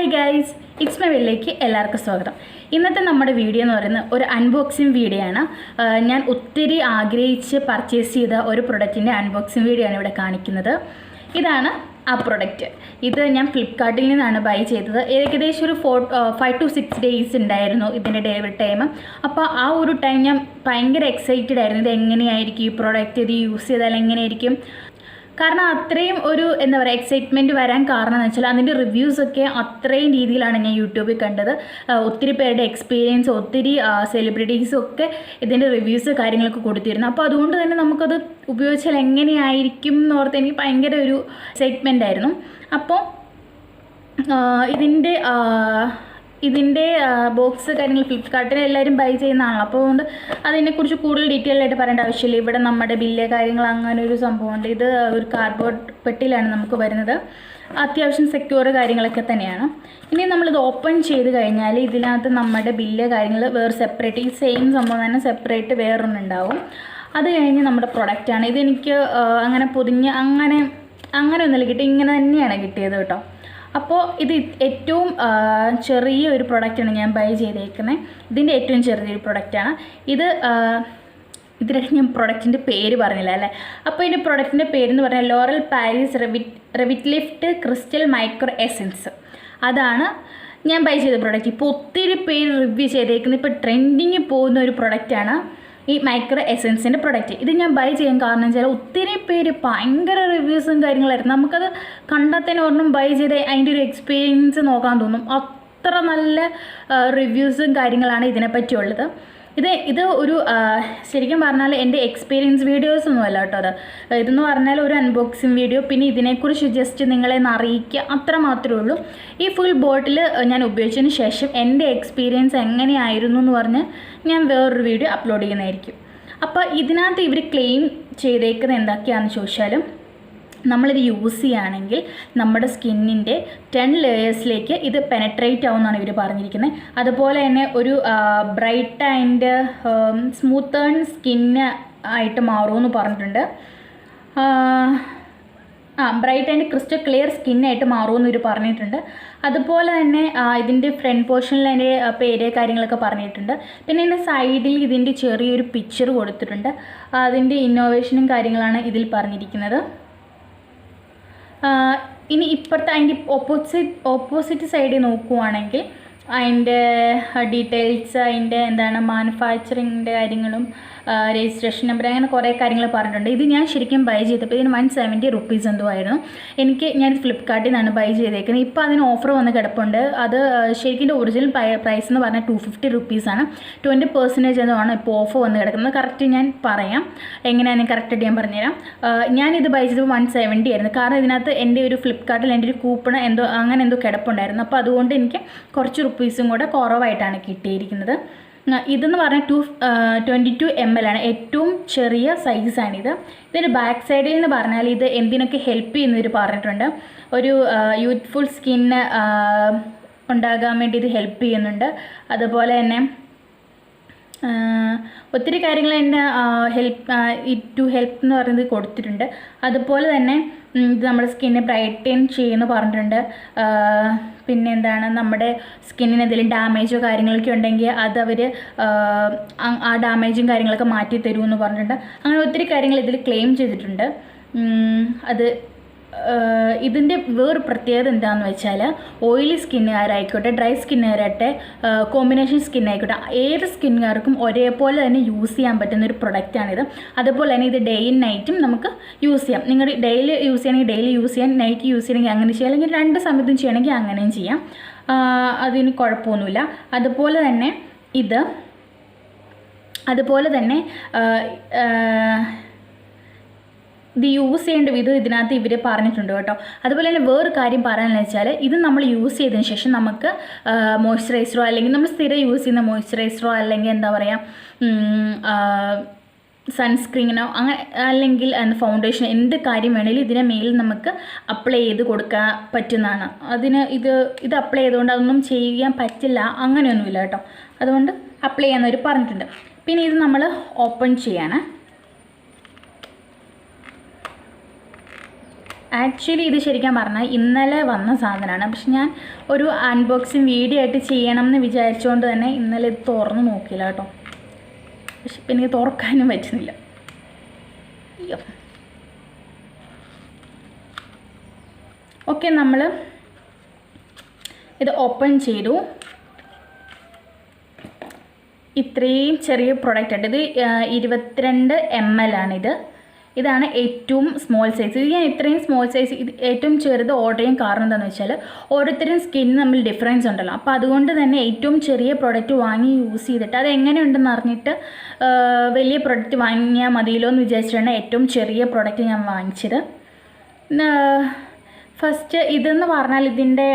Hi guys, it's my വീഡിയോയിലേക്ക് എല്ലാവർക്കും സ്വാഗതം. ഇന്നത്തെ നമ്മുടെ വീഡിയോ എന്ന് പറയുന്നത് ഒരു അൺബോക്സിങ് വീഡിയോ ആണ്. ഞാൻ ഒത്തിരി ആഗ്രഹിച്ച് പർച്ചേസ് ചെയ്ത ഒരു പ്രൊഡക്റ്റിൻ്റെ അൺബോക്സിങ് വീഡിയോ ആണ് ഇവിടെ കാണിക്കുന്നത്. ഇതാണ് ആ പ്രൊഡക്റ്റ്. ഇത് ഞാൻ ഫ്ലിപ്കാർട്ടിൽ നിന്നാണ് ബൈ ചെയ്തത്. ഏകദേശം ഒരു 5 to 6 ഡേയ്സ് ഉണ്ടായിരുന്നു ഇതിൻ്റെ ഡെലിവറി ടൈം. അപ്പോൾ ആ ഒരു ടൈം ഞാൻ ഭയങ്കര എക്സൈറ്റഡ് ആയിരുന്നു. ഇത് എങ്ങനെയായിരിക്കും ഈ പ്രൊഡക്റ്റ്, ഇത് യൂസ് ചെയ്താൽ എങ്ങനെയായിരിക്കും. കാരണം അത്രയും ഒരു എന്താ പറയുക എക്സൈറ്റ്മെൻറ്റ് വരാൻ കാരണം എന്ന് വെച്ചാൽ അതിൻ്റെ റിവ്യൂസൊക്കെ അത്രയും രീതിയിലാണ് ഞാൻ യൂട്യൂബിൽ കണ്ടത്. ഒത്തിരി പേരുടെ എക്സ്പീരിയൻസ്, ഒത്തിരി സെലിബ്രിറ്റീസും ഒക്കെ ഇതിൻ്റെ റിവ്യൂസ് കാര്യങ്ങളൊക്കെ കൊടുത്തിരുന്നു. അപ്പോൾ അതുകൊണ്ട് തന്നെ നമുക്കത് ഉപയോഗിച്ചാൽ എങ്ങനെയായിരിക്കും എന്ന് ഓർത്ത് എനിക്ക് ഭയങ്കര ഒരു എക്സൈറ്റ്മെൻ്റ് ആയിരുന്നു. അപ്പോൾ ഇതിൻ്റെ ബോക്സ് കാര്യങ്ങൾ ഫ്ലിപ്കാർട്ടിൽ എല്ലാവരും ബൈ ചെയ്യുന്നതാണല്ലോ. അപ്പോൾ അതുകൊണ്ട് അതിനെക്കുറിച്ച് കൂടുതൽ ഡീറ്റെയിൽ ആയിട്ട് പറയേണ്ട ആവശ്യമില്ല. ഇവിടെ നമ്മുടെ ബില്ല് കാര്യങ്ങൾ അങ്ങനെ ഒരു സംഭവമുണ്ട്. ഇത് ഒരു കാർഡ്ബോർഡ് പെട്ടിയിലാണ് നമുക്ക് വരുന്നത്. അത്യാവശ്യം സെക്യൂർ കാര്യങ്ങളൊക്കെ തന്നെയാണ്. ഇനി നമ്മളിത് ഓപ്പൺ ചെയ്ത് കഴിഞ്ഞാൽ ഇതിനകത്ത് നമ്മുടെ ബില്ല് കാര്യങ്ങൾ വേറെ സെപ്പറേറ്റ്, ഈ സെയിം സംഭവം തന്നെ സെപ്പറേറ്റ് വേറൊന്നുണ്ടാവും. അത് കഴിഞ്ഞ് നമ്മുടെ പ്രൊഡക്റ്റാണ്. ഇതെനിക്ക് അങ്ങനെ പൊതിഞ്ഞ് അങ്ങനെ ഒന്നുമില്ല കിട്ടി, ഇങ്ങനെ തന്നെയാണ് കിട്ടിയത് കേട്ടോ. അപ്പോൾ ഇത് ഏറ്റവും ചെറിയൊരു പ്രൊഡക്റ്റാണ് ഞാൻ ബൈ ചെയ്തേക്കുന്നത്. ഇതിൻ്റെ ഏറ്റവും ചെറിയൊരു പ്രൊഡക്റ്റാണ് ഇത്. ഇതിനിടയ്ക്ക് ഞാൻ പ്രൊഡക്റ്റിൻ്റെ പേര് പറഞ്ഞില്ല അല്ലേ. അപ്പോൾ ഇതിൻ്റെ പ്രൊഡക്റ്റിൻ്റെ പേരെന്ന് പറഞ്ഞാൽ L'Oreal Paris Revitalift crystal micro essence. അതാണ് ഞാൻ ബൈ ചെയ്ത പ്രൊഡക്റ്റ്. ഇപ്പോൾ ഒത്തിരി പേര് റിവ്യൂ ചെയ്തേക്കുന്നത്, ഇപ്പോൾ ട്രെൻഡിങ്ങിൽ പോകുന്ന ഒരു പ്രൊഡക്റ്റാണ് ഈ മൈക്രോ എസൻസിൻ്റെ പ്രൊഡക്റ്റ്. ഇത് ഞാൻ ബൈ ചെയ്യാൻ കാരണം വെച്ചാൽ ഒത്തിരി പേര് ഭയങ്കര റിവ്യൂസും കാര്യങ്ങളായിരുന്നു. നമുക്കത് കണ്ടാൽ തന്നെ ഒരെണ്ണം ബൈ ചെയ്ത് അതിൻ്റെ ഒരു എക്സ്പീരിയൻസ് നോക്കാൻ തോന്നും. അത്ര നല്ല റിവ്യൂസും കാര്യങ്ങളാണ് ഇതിനെപ്പറ്റിയുള്ളത്. ഇത് ഒരു ശരിക്കും പറഞ്ഞാൽ എൻ്റെ എക്സ്പീരിയൻസ് വീഡിയോസ് ഒന്നും അല്ല കേട്ടോ. ഇതെന്ന് പറഞ്ഞാൽ ഒരു അൺബോക്സിങ് വീഡിയോ, പിന്നെ ഇതിനെക്കുറിച്ച് ജസ്റ്റ് നിങ്ങളെ അറിയിക്കുക, അത്ര മാത്രമേ ഉള്ളൂ. ഈ ഫുൾ ബോട്ടിൽ ഞാൻ ഉപയോഗിച്ചതിന് ശേഷം എൻ്റെ എക്സ്പീരിയൻസ് എങ്ങനെയായിരുന്നു എന്ന് പറഞ്ഞ് ഞാൻ വേറൊരു വീഡിയോ അപ്ലോഡ് ചെയ്യുന്നതായിരിക്കും. അപ്പോൾ ഇതിനകത്ത് ഇവർ ക്ലെയിം ചെയ്തേക്കുന്നത് എന്തൊക്കെയാണെന്ന് ചോദിച്ചാലും, നമ്മളിത് യൂസ് ചെയ്യുകയാണെങ്കിൽ നമ്മുടെ സ്കിന്നിൻ്റെ 10 ലെയേഴ്സിലേക്ക് ഇത് പെനട്രേറ്റ് ആവുമെന്നാണ് ഇവർ പറഞ്ഞിരിക്കുന്നത്. അതുപോലെ തന്നെ ഒരു ബ്രൈറ്റ് ആൻഡ് സ്മൂത്തേൺ സ്കിന്ന് ആയിട്ട് മാറുമെന്ന് പറഞ്ഞിട്ടുണ്ട്. ബ്രൈറ്റ് ആൻഡ് ക്രിസ്റ്റൽ ക്ലിയർ സ്കിന്നായിട്ട് മാറുമെന്ന് ഇവർ പറഞ്ഞിട്ടുണ്ട്. അതുപോലെ തന്നെ ഇതിൻ്റെ ഫ്രണ്ട് പോർഷനിൽ അതിൻ്റെ പേര് കാര്യങ്ങളൊക്കെ പറഞ്ഞിട്ടുണ്ട്. പിന്നെ ഇതിൻ്റെ സൈഡിൽ ഇതിൻ്റെ ചെറിയൊരു പിക്ചർ കൊടുത്തിട്ടുണ്ട്. അതിൻ്റെ ഇന്നോവേഷനും കാര്യങ്ങളാണ് ഇതിൽ പറഞ്ഞിരിക്കുന്നത്. ഇനി ഇപ്പോഴത്തെ അതിൻ്റെ ഓപ്പോസിറ്റ് സൈഡിൽ നോക്കുവാണെങ്കിൽ അതിൻ്റെ ഡീറ്റെയിൽസ്, അതിൻ്റെ എന്താണ് മാനുഫാക്ചറിങ്ങിൻ്റെ കാര്യങ്ങളും രജിസ്ട്രേഷൻ നമ്പർ, അങ്ങനെ കുറേ കാര്യങ്ങൾ പറഞ്ഞിട്ടുണ്ട്. ഇത് ഞാൻ ശരിക്കും ബൈ ചെയ്തപ്പോൾ ഇതിന് 170 rupees എന്തോ ആയിരുന്നു. ഞാൻ ഫ്ലിപ്കാർട്ടിൽ നിന്നാണ് ബൈ ചെയ്തേക്കുന്നത്. ഇപ്പോൾ അതിന് ഓഫർ വന്ന് കിടപ്പുണ്ട്. അത് ശരിക്കും ഒറിജിനൽ പ്രൈസ് എന്ന് പറഞ്ഞാൽ 250 rupees ആണ്. 20% എന്തോ ആണ് ഇപ്പോൾ ഓഫർ വന്ന് കിടക്കുന്നത്. കറക്റ്റ് ഞാൻ പറയാം, എങ്ങനെയാണ് കറക്റ്റായിട്ട് ഞാൻ പറഞ്ഞുതരാം. ഞാനിത് ബൈ ചെയ്തപ്പോൾ 170 ആയിരുന്നു. കാരണം ഇതിനകത്ത് എൻ്റെ ഒരു ഫ്ലിപ്കാർട്ടിൽ എൻ്റെ ഒരു കൂപ്പൺ എന്തോ കിടപ്പുണ്ടായിരുന്നു. അപ്പോൾ അതുകൊണ്ട് എനിക്ക് കുറച്ച് റുപ്പീസും കൂടെ കുറവായിട്ടാണ് കിട്ടിയിരിക്കുന്നത്. ഇതെന്ന് പറഞ്ഞാൽ 22 ml ആണ്. ഏറ്റവും ചെറിയ സൈസാണിത്. ഇതിൻ്റെ ബാക്ക് സൈഡിൽ നിന്ന് പറഞ്ഞാൽ ഇത് എന്തിനൊക്കെ ഹെൽപ്പ് ചെയ്യുന്നവർ പറഞ്ഞിട്ടുണ്ട്. ഒരു യൂത്ത്ഫുൾ സ്കിന്ന് ഉണ്ടാകാൻ വേണ്ടി ഇത് ഹെൽപ്പ് ചെയ്യുന്നുണ്ട്. അതുപോലെ തന്നെ ഒത്തിരി കാര്യങ്ങൾ എൻ്റെ ടു ഹെൽപ്പ് എന്ന് പറയുന്നത് കൊടുത്തിട്ടുണ്ട്. അതുപോലെ തന്നെ ഇത് നമ്മുടെ സ്കിന്നെ ബ്രൈറ്റൻ ചെയ്യുമെന്ന് പറഞ്ഞിട്ടുണ്ട്. പിന്നെ എന്താണ്, നമ്മുടെ സ്കിന്നിന് എന്തെങ്കിലും ഡാമേജോ കാര്യങ്ങളൊക്കെ ഉണ്ടെങ്കിൽ അതവർ ആ ഡാമേജും കാര്യങ്ങളൊക്കെ മാറ്റി തരുമെന്ന് പറഞ്ഞിട്ടുണ്ട്. അങ്ങനെ ഒത്തിരി കാര്യങ്ങൾ ഇതിൽ ക്ലെയിം ചെയ്തിട്ടുണ്ട്. ഇതിൻ്റെ വേറെ പ്രത്യേകത എന്താണെന്ന് വെച്ചാൽ, ഓയിലി സ്കിന്നുകാരായിക്കോട്ടെ, ഡ്രൈ സ്കിന്നുകാരായിട്ട്, കോമ്പിനേഷൻ സ്കിന്നായിക്കോട്ടെ, ഏത് സ്കിന്നുകാർക്കും ഒരേപോലെ തന്നെ യൂസ് ചെയ്യാൻ പറ്റുന്നൊരു പ്രൊഡക്റ്റാണിത്. അതുപോലെ തന്നെ ഇത് ഡേ ആൻഡ് നൈറ്റും നമുക്ക് യൂസ് ചെയ്യാം. നിങ്ങൾ ഡെയിലി യൂസ് ചെയ്യണമെങ്കിൽ ഡെയിലി യൂസ് ചെയ്യാൻ, നൈറ്റ് യൂസ് ചെയ്യണമെങ്കിൽ അങ്ങനെ ചെയ്യാം, അല്ലെങ്കിൽ 2 സമയത്തും ചെയ്യണമെങ്കിൽ അങ്ങനെയും ചെയ്യാം. അതിന് കുഴപ്പമൊന്നുമില്ല. അതുപോലെ തന്നെ ഇത് യൂസ് ചെയ്യേണ്ട വിധം ഇതിനകത്ത് ഇവർ പറഞ്ഞിട്ടുണ്ട് കേട്ടോ. അതുപോലെ തന്നെ വേറൊരു കാര്യം പറയാനെന്ന് വെച്ചാൽ, ഇത് നമ്മൾ യൂസ് ചെയ്തതിന് ശേഷം നമുക്ക് മോയ്സ്ചറൈസറോ അല്ലെങ്കിൽ നമ്മൾ സ്ഥിരം യൂസ് ചെയ്യുന്ന മോയ്സ്ചറൈസറോ അല്ലെങ്കിൽ എന്താ പറയുക സൺസ്ക്രീനോ അങ്ങനെ അല്ലെങ്കിൽ ഫൗണ്ടേഷൻ എന്ത് കാര്യം വേണമെങ്കിലും ഇതിനെ മേലിൽ നമുക്ക് അപ്ലൈ ചെയ്ത് കൊടുക്കാൻ പറ്റുന്നതാണ്. ഇത് അപ്ലൈ ചെയ്തുകൊണ്ട് അതൊന്നും ചെയ്യാൻ പറ്റില്ല, അങ്ങനെയൊന്നുമില്ല കേട്ടോ. അതുകൊണ്ട് അപ്ലൈ ചെയ്യാമെന്നവർ പറഞ്ഞിട്ടുണ്ട്. പിന്നെ ഇത് നമ്മൾ ഓപ്പൺ ചെയ്യാണ്. ആക്ച്വലി ഇത് ശരിക്കും പറഞ്ഞാൽ ഇന്നലെ വന്ന സാധനമാണ്. പക്ഷെ ഞാൻ ഒരു അൺബോക്സിങ് വീഡിയോ ആയിട്ട് ചെയ്യണം എന്ന് വിചാരിച്ചുകൊണ്ട് തന്നെ ഇന്നലെ ഇത് തുറന്ന് നോക്കിയില്ല കേട്ടോ. പക്ഷെ ഇപ്പം എനിക്ക് തുറക്കാനും പറ്റുന്നില്ല. അയ്യോ. ഓക്കെ, നമ്മൾ ഇത് ഓപ്പൺ ചെയ്തു. ഇത്രയും ചെറിയ പ്രൊഡക്റ്റ് ഉണ്ട്. ഇത് 22 ml ആണിത്. ഇതാണ് ഏറ്റവും സ്മോൾ സൈസ്. ഇത് ഞാൻ ഇത്രയും സ്മോൾ സൈസ് ഇത് ഏറ്റവും ചെറുത് ഓർഡർ ചെയ്യാൻ കാരണം എന്താണെന്ന് വെച്ചാൽ ഓരോരുത്തരും സ്കിന്ന് തമ്മിൽ ഡിഫറൻസ് ഉണ്ടല്ലോ. അപ്പോൾ അതുകൊണ്ട് തന്നെ ഏറ്റവും ചെറിയ പ്രൊഡക്റ്റ് വാങ്ങി യൂസ് ചെയ്തിട്ട് അത് എങ്ങനെയുണ്ടെന്ന് അറിഞ്ഞിട്ട് വലിയ പ്രൊഡക്റ്റ് വാങ്ങിയാൽ മതിയല്ലോ എന്ന് വിചാരിച്ചിട്ടാണ് ഏറ്റവും ചെറിയ പ്രൊഡക്റ്റ് ഞാൻ വാങ്ങിച്ചത്. ഫസ്റ്റ് ഇതെന്ന് പറഞ്ഞാൽ ഇതിൻ്റെ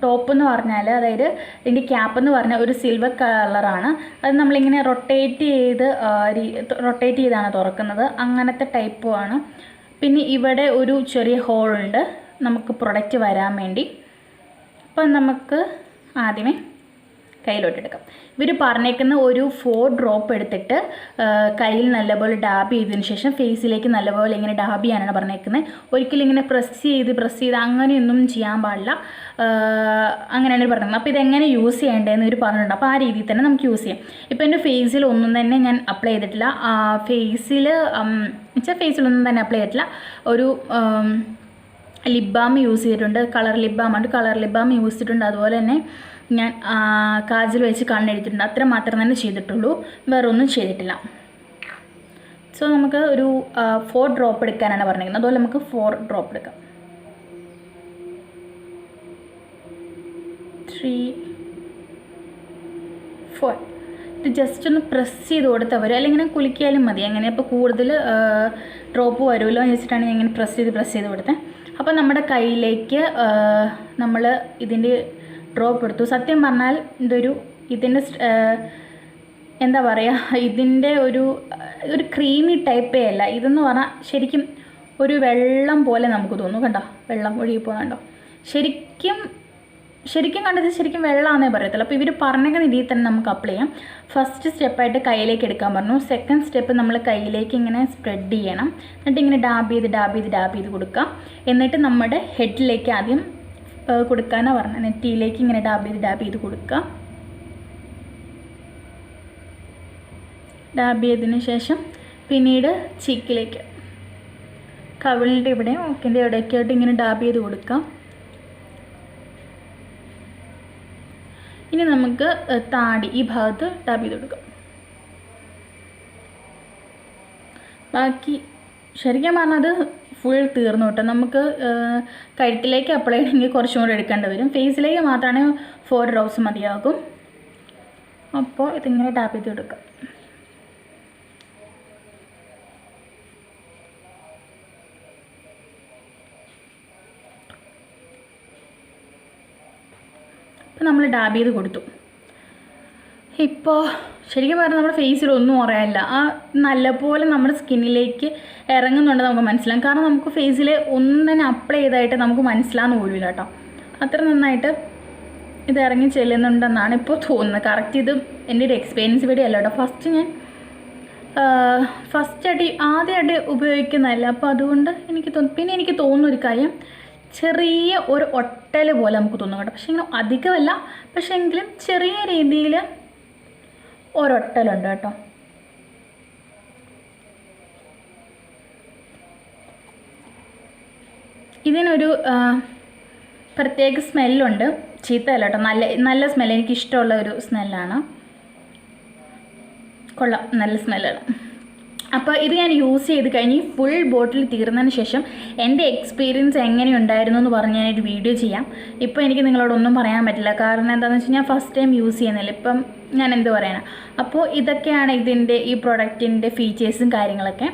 ടോപ്പ് എന്ന് പറഞ്ഞാൽ, അതായത് ഇതിൻ്റെ ക്യാപ്പ് എന്ന് പറഞ്ഞാൽ ഒരു സിൽവർ കളറാണ്. അത് നമ്മളിങ്ങനെ റൊട്ടേറ്റ് ചെയ്താണ് തുറക്കുന്നത്. അങ്ങനത്തെ ടൈപ്പുമാണ്. പിന്നെ ഇവിടെ ഒരു ചെറിയ ഹോളുണ്ട് നമുക്ക് പ്രൊഡക്റ്റ് വരാൻ വേണ്ടി. അപ്പം നമുക്ക് ആദ്യമേ കയ്യിലോട്ടെടുക്കാം. ഇവർ പറഞ്ഞേക്കുന്ന ഒരു 4 ഡ്രോപ്പ് എടുത്തിട്ട് കയ്യിൽ നല്ലപോലെ ഡാബ് ചെയ്തതിന് ശേഷം ഫേസിലേക്ക് നല്ലപോലെ ഇങ്ങനെ ഡാബ് ചെയ്യാനാണ് പറഞ്ഞേക്കുന്നത്. ഒരിക്കലും ഇങ്ങനെ പ്രസ് ചെയ്ത് അങ്ങനെയൊന്നും ചെയ്യാൻ പാടില്ല. അങ്ങനെയാണ് പറഞ്ഞത്. അപ്പോൾ ഇതെങ്ങനെ യൂസ് ചെയ്യേണ്ടതെന്ന് ഇവർ പറഞ്ഞിട്ടുണ്ട്. അപ്പോൾ ആ രീതിയിൽ തന്നെ നമുക്ക് യൂസ് ചെയ്യാം. ഇപ്പോൾ എൻ്റെ ഫേസിൽ ഒന്നും തന്നെ ഞാൻ അപ്ലൈ ചെയ്തിട്ടില്ല. ഫേസിലൊന്നും തന്നെ അപ്ലൈ ചെയ്തിട്ടില്ല. ഒരു ലിപ് ബാം യൂസ് ചെയ്തിട്ടുണ്ട്. കളർ ലിപ് ബാം യൂസ് ചെയ്തിട്ടുണ്ട്. അതുപോലെ തന്നെ ഞാൻ കാജൽ വെച്ച് കണ്ണെടുത്തിട്ടുണ്ട്. അത്ര മാത്രം തന്നെ ചെയ്തിട്ടുള്ളൂ, വേറെ ഒന്നും ചെയ്തിട്ടില്ല. സോ നമുക്ക് ഒരു 4 ഡ്രോപ്പ് എടുക്കാനാണ് പറഞ്ഞിരിക്കുന്നത്. അതുപോലെ നമുക്ക് 4 ഡ്രോപ്പ് എടുക്കാം. 3, 4. ഇത് ജസ്റ്റ് ഒന്ന് പ്രസ് ചെയ്ത് കൊടുത്താൽ വരും, അല്ലെങ്കിൽ ഇങ്ങനെ കുളിക്കാലും മതി. അങ്ങനെ അപ്പോൾ കൂടുതൽ ഡ്രോപ്പ് വരുമല്ലോ എന്ന് വെച്ചിട്ടാണ് ഞാൻ ഇങ്ങനെ പ്രസ് ചെയ്ത് കൊടുത്തത്. അപ്പോൾ നമ്മുടെ കയ്യിലേക്ക് നമ്മൾ ഇതിൻ്റെ ഡ്രോപ്പ് എടുത്തു. സത്യം പറഞ്ഞാൽ ഇതിൻ്റെ എന്താ പറയുക, ഇതിൻ്റെ ഒരു ക്രീമി ടൈപ്പേ അല്ല. ഇതെന്ന് പറഞ്ഞാൽ ശരിക്കും ഒരു വെള്ളം പോലെ നമുക്ക് തോന്നും. കണ്ടോ, വെള്ളം ഒഴുകി പോകുന്നുണ്ടോ? ശരിക്കും കണ്ടത് ശരിക്കും വെള്ളമാണെന്നേ പറയത്തുള്ളൂ. അപ്പോൾ ഇവർ പറഞ്ഞേക്കുന്ന രീതിയിൽ തന്നെ നമുക്ക് അപ്ലൈ ചെയ്യാം. ഫസ്റ്റ് സ്റ്റെപ്പായിട്ട് കയ്യിലേക്ക് എടുക്കാൻ പറഞ്ഞു. സെക്കൻഡ് സ്റ്റെപ്പ് നമ്മൾ കയ്യിലേക്ക് ഇങ്ങനെ സ്പ്രെഡ് ചെയ്യണം. എന്നിട്ട് ഇങ്ങനെ ഡാബ് ചെയ്ത് കൊടുക്കാം. എന്നിട്ട് നമ്മുടെ ഹെഡിലേക്ക് ആദ്യം കൊടുക്കാനാണ് പറഞ്ഞത്. നെറ്റിയിലേക്ക് ഇങ്ങനെ ഡാബ് ചെയ്ത് കൊടുക്കുക. ഡാബ് ചെയ്തതിന് ശേഷം പിന്നീട് ചീക്കിലേക്ക്, കവിളിൻ്റെ ഇവിടെ മൂക്കിൻ്റെ ഇടയ്ക്കായിട്ട് ഇങ്ങനെ ഡാബ് ചെയ്ത് കൊടുക്കാം. ഇനി നമുക്ക് താടി ഈ ഭാഗത്ത് ഡാബ് ചെയ്ത് കൊടുക്കാം. ബാക്കി ശരിക്കും പറഞ്ഞത് ഫുൾ തീർന്നു കേട്ടോ. നമുക്ക് കഴുത്തിലേക്ക് അപ്ലൈ ചെയ്യണമെങ്കിൽ കുറച്ചും കൂടെ എടുക്കേണ്ടി വരും. ഫേസിലേക്ക് മാത്രമാണെങ്കിൽ 4 ഡ്രോപ്സ് മതിയാകും. അപ്പോൾ ഇതിങ്ങനെ ടാപ്പ് ചെയ്ത് കൊടുക്കാം. അപ്പോൾ നമ്മൾ ഡാബ് ചെയ്ത് കൊടുത്തു. ഇപ്പോൾ ശരിക്കും പറഞ്ഞാൽ നമ്മുടെ ഫേസിലൊന്നും അറിയാനില്ല. ആ നല്ലപോലെ നമ്മുടെ സ്കിന്നിലേക്ക് ഇറങ്ങുന്നുണ്ട് നമുക്ക് മനസ്സിലാകും. കാരണം നമുക്ക് ഫേസിൽ ഒന്നും തന്നെ അപ്ലൈ ചെയ്തായിട്ട് നമുക്ക് മനസ്സിലാകുന്ന പോലുമില്ല കേട്ടോ. അത്ര നന്നായിട്ട് ഇത് ഇറങ്ങി ചെല്ലുന്നുണ്ടെന്നാണ് ഇപ്പോൾ തോന്നുന്നത്. കറക്റ്റ് ഇത് എൻ്റെ ഒരു എക്സ്പീരിയൻസ് വീഡിയോ അല്ല കേട്ടോ. ആദ്യമായിട്ട് ഉപയോഗിക്കുന്നതല്ല. അപ്പോൾ അതുകൊണ്ട് എനിക്ക് തോന്നുന്നു. പിന്നെ എനിക്ക് തോന്നുന്നൊരു കാര്യം, ചെറിയ ഒരു ഒട്ടൽ പോലെ നമുക്ക് തോന്നും കേട്ടോ. പക്ഷേ ഇങ്ങനെ അധികമല്ല, പക്ഷേ എങ്കിലും ചെറിയ രീതിയിൽ ഒരൊട്ടലുണ്ട് കേട്ടോ. ഇതിനൊരു പ്രത്യേക സ്മെല്ലുണ്ട്. ചീത്തയല്ല കേട്ടോ, നല്ല സ്മെല്ല്. എനിക്കിഷ്ടമുള്ള ഒരു സ്മെല്ലാണ്. കൊള്ളാം, നല്ല സ്മെല്ലാണ്. അപ്പോൾ ഇത് ഞാൻ യൂസ് ചെയ്ത് കഴിഞ്ഞ് ഫുൾ ബോട്ടിൽ തീർന്നതിന് ശേഷം എൻ്റെ എക്സ്പീരിയൻസ് എങ്ങനെയുണ്ടായിരുന്നു എന്ന് പറഞ്ഞ് ഞാനൊരു വീഡിയോ ചെയ്യാം. ഇപ്പോൾ എനിക്ക് നിങ്ങളോടൊന്നും പറയാൻ പറ്റില്ല. കാരണം എന്താണെന്ന് വെച്ചാൽ ഞാൻ ഫസ്റ്റ് ടൈം യൂസ് ചെയ്യുന്നില്ല. ഇപ്പം ഞാൻ എന്ത് പറയാനാണ്. അപ്പോൾ ഇതൊക്കെയാണ് ഈ പ്രൊഡക്റ്റിൻ്റെ ഫീച്ചേഴ്സും കാര്യങ്ങളൊക്കെ.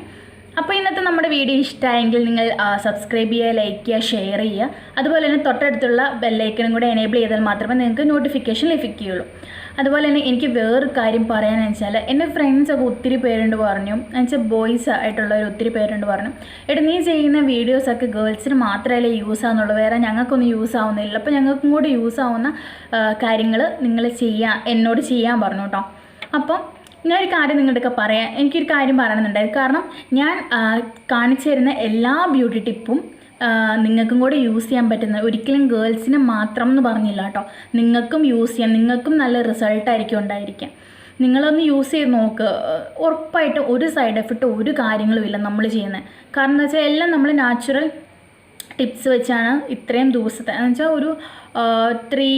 അപ്പോൾ ഇന്നത്തെ നമ്മുടെ വീഡിയോ ഇഷ്ടമായെങ്കിൽ നിങ്ങൾ സബ്സ്ക്രൈബ് ചെയ്യുക, ലൈക്ക് ചെയ്യുക, ഷെയർ ചെയ്യുക. അതുപോലെ തന്നെ തൊട്ടടുത്തുള്ള ബെല്ലൈക്കനും കൂടെ എനേബിൾ ചെയ്താൽ മാത്രമേ നിങ്ങൾക്ക് നോട്ടിഫിക്കേഷൻ ലഭിക്കുകയുള്ളൂ. അതുപോലെ തന്നെ എനിക്ക് വേറൊരു കാര്യം പറയാനെന്ന് വെച്ചാൽ, എൻ്റെ ഫ്രണ്ട്സൊക്കെ ഒത്തിരി പേരുണ്ട് പറഞ്ഞു, എന്നുവെച്ചാൽ ബോയ്സ് ആയിട്ടുള്ളവർ ഒത്തിരി പേരുണ്ട് പറഞ്ഞു, എടാ നീ ചെയ്യുന്ന വീഡിയോസൊക്കെ ഗേൾസിന് മാത്രമല്ലേ യൂസ് ആവുന്നുള്ളൂ, വേറെ ഞങ്ങൾക്കൊന്നും യൂസ് ആവുന്നില്ല. അപ്പോൾ ഞങ്ങൾക്കും കൂടി യൂസ് ആവുന്ന കാര്യങ്ങൾ നിങ്ങൾ എന്നോട് ചെയ്യാൻ പറഞ്ഞു കേട്ടോ. അപ്പം ഞാനൊരു കാര്യം നിങ്ങളുടെയൊക്കെ എനിക്കൊരു കാര്യം പറയണമെന്നുണ്ടായിരുന്നു. കാരണം ഞാൻ കാണിച്ചു തരുന്ന എല്ലാ ബ്യൂട്ടി ടിപ്പും നിങ്ങൾക്കും കൂടെ യൂസ് ചെയ്യാൻ പറ്റുന്ന, ഒരിക്കലും ഗേൾസിന് മാത്രം എന്ന് പറഞ്ഞില്ല കേട്ടോ, നിങ്ങൾക്കും യൂസ് ചെയ്യാം, നിങ്ങൾക്കും നല്ല റിസൾട്ടായിരിക്കും ഉണ്ടായിരിക്കാം. നിങ്ങളൊന്ന് യൂസ് ചെയ്ത് നോക്ക്, ഉറപ്പായിട്ട് ഒരു സൈഡ് എഫക്റ്റ് ഒരു കാര്യങ്ങളുമില്ല നമ്മൾ ചെയ്യുന്നത്. കാരണം എന്താ വെച്ചാൽ എല്ലാം നമ്മൾ നാച്ചുറൽ ടിപ്സ് വെച്ചാണ് ഇത്രയും ദിവസത്തെ എന്ന് വെച്ചാൽ ഒരു 3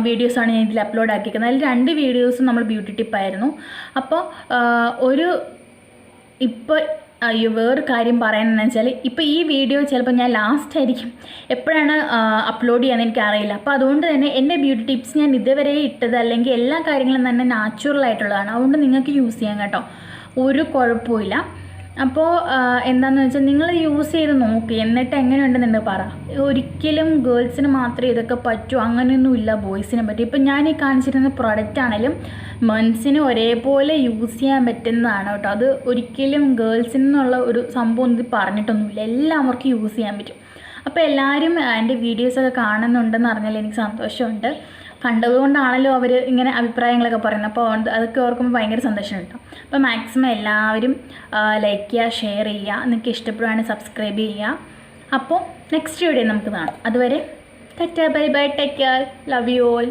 വീഡിയോസാണ് ഞാൻ ഇതിൽ അപ്ലോഡ് ആക്കിയിരിക്കുന്നത്. അതിൽ 2 വീഡിയോസും നമ്മൾ ബ്യൂട്ടി ടിപ്പായിരുന്നു. അപ്പോൾ ഇപ്പോൾ വേറൊരു കാര്യം പറയാനെന്ന് വെച്ചാൽ ഇപ്പോൾ ഈ വീഡിയോ ചിലപ്പോൾ ഞാൻ ലാസ്റ്റ് ആയിരിക്കും എപ്പോഴാണ് അപ്ലോഡ് ചെയ്യാമെന്ന് എനിക്കറിയില്ല. അപ്പോൾ അതുകൊണ്ട് തന്നെ എൻ്റെ ബ്യൂട്ടി ടിപ്സ് ഞാൻ ഇതുവരെ ഇട്ടത് അല്ലെങ്കിൽ എല്ലാ കാര്യങ്ങളും തന്നെ നാച്ചുറൽ ആയിട്ടുള്ളതാണ്. അതുകൊണ്ട് നിങ്ങൾക്ക് യൂസ് ചെയ്യാം കേട്ടോ, ഒരു കുഴപ്പമില്ല. അപ്പോൾ എന്താണെന്ന് വെച്ചാൽ നിങ്ങൾ യൂസ് ചെയ്ത് നോക്കി, എന്നിട്ട് എങ്ങനെയുണ്ടെന്നുണ്ട് പറ. ഒരിക്കലും ഗേൾസിന് മാത്രമേ ഇതൊക്കെ പറ്റൂ, അങ്ങനെയൊന്നുമില്ല ബോയ്സിനെ പറ്റി. ഇപ്പം ഞാൻ ഈ കാണിച്ചിരുന്ന പ്രൊഡക്റ്റ് ആണെങ്കിലും മെൻസിന് ഒരേപോലെ യൂസ് ചെയ്യാൻ പറ്റുന്നതാണ് കേട്ടോ. അത് ഒരിക്കലും ഗേൾസിനുള്ള ഒരു സംഭവം ഇത് പറഞ്ഞിട്ടൊന്നുമില്ല, എല്ലാവർക്കും യൂസ് ചെയ്യാൻ പറ്റും. അപ്പോൾ എല്ലാവരും എൻ്റെ വീഡിയോസൊക്കെ കാണുന്നുണ്ടെന്ന് അറിഞ്ഞാൽ എനിക്ക് സന്തോഷമുണ്ട്. കണ്ടതുകൊണ്ടാണല്ലോ അവർ ഇങ്ങനെ അഭിപ്രായങ്ങളൊക്കെ പറയുന്നത്. അപ്പോൾ അതൊക്കെ ഓർക്കുമ്പോൾ ഭയങ്കര സന്തോഷമുണ്ട്. അപ്പോൾ മാക്സിമം എല്ലാവരും ലൈക്ക് ചെയ്യുക, ഷെയർ ചെയ്യുക, നിങ്ങൾക്ക് ഇഷ്ടപ്പെടുകയാണെങ്കിൽ സബ്സ്ക്രൈബ് ചെയ്യുക. അപ്പോൾ നെക്സ്റ്റ് വീഡിയോ നമുക്ക് കാണാം. അതുവരെ Tata, bye bye, take care, love you all.